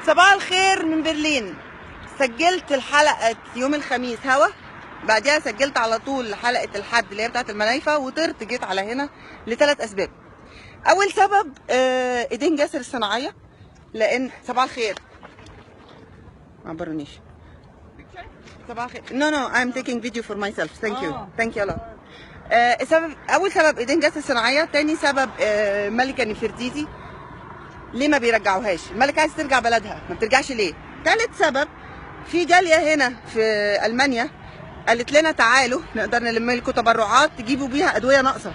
صباح الخير من برلين. سجلت الحلقة يوم الخميس هوا، بعدها سجلت على طول حلقة الحد اللي هي بتاعت المنايفة، وطرت جيت على هنا لثلاث أسباب. أول سبب إيدين جسر الصناعية، لأن صباح الخير ما عبرنيش. صباح الخير. No, I'm taking video for myself. Thank you a lot. أول سبب إيدين جسر الصناعية. تاني سبب ملكة نفرتيتي، ليه ما بيرجعوهاش؟ الملكة عايزة ترجع بلدها، ما بترجعش ليه؟ تالت سبب، في جالية هنا في ألمانيا قالت لنا تعالوا نقدر نلم لكم تبرعات تجيبوا بيها أدوية ناقصة،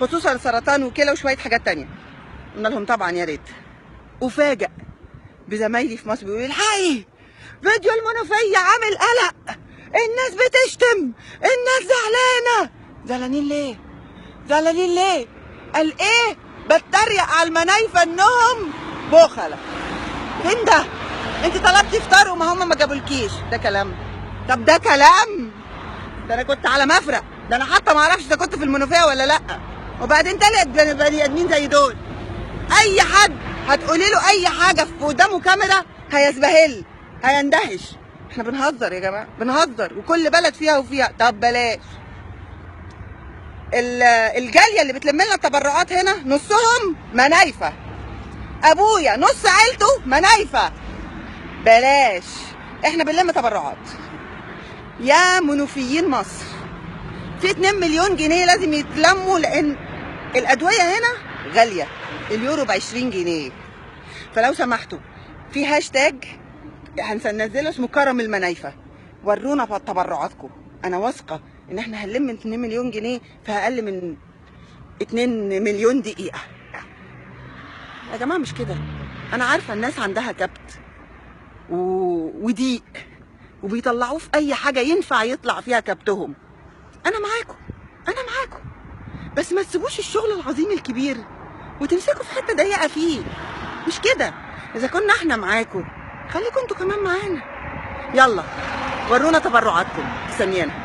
خصوصا سرطان وكلى وشوية حاجات تانية. قلنا لهم طبعا يا ريت. أفاجأ بزمايلي في مصر بيقولوا الحقي فيديو المنوفية عامل قلق، الناس بتشتم، الناس زعلانة. زعلانين ليه؟ زعلانين ليه؟ قال إيه؟ بتريق على المنايفة انهم بخلة. فين ده؟ انت طلبتي فطار وما هم ما جابولكيش. ده كلام؟ طب ده كلام؟ ده انا كنت على مفرق، ده انا حتى ما اعرفش اذا كنت في المنوفيه ولا لا. وبعدين تلقت بني ادمين زي دول، اي حد هتقولي له اي حاجه في قدامه كاميرا هيزبهل، هيندهش. احنا بنهزر يا جماعه، بنهزر، وكل بلد فيها وفيها. طب بلاش. الجاليه اللي بتلم لنا التبرعات هنا نصهم منايفه، ابويا نص عيلته منايفه. بلاش، احنا بنلم تبرعات يا منوفيين مصر. في 2 مليون جنيه لازم يتلموا، لان الادويه هنا غاليه، اليورو ب20 جنيه. فلو سمحتوا في هاشتاج هننزله اسمه كرم المنايفه، ورونا تبرعاتكم. انا واثقه ان احنا هنلم 2 مليون جنيه في اقل من 2 مليون دقيقه. يا جماعه مش كده، انا عارفه الناس عندها كبت وضيق، وبيطلعوه في اي حاجه ينفع يطلع فيها كبتهم. انا معاكم، بس ما تسيبوش الشغل العظيم الكبير وتمسكوا في حته ضيقه فيه. مش كده. اذا كنا احنا معاكم خليكم انتوا كمان معانا. يلا ورونا تبرعاتكم، ثانية.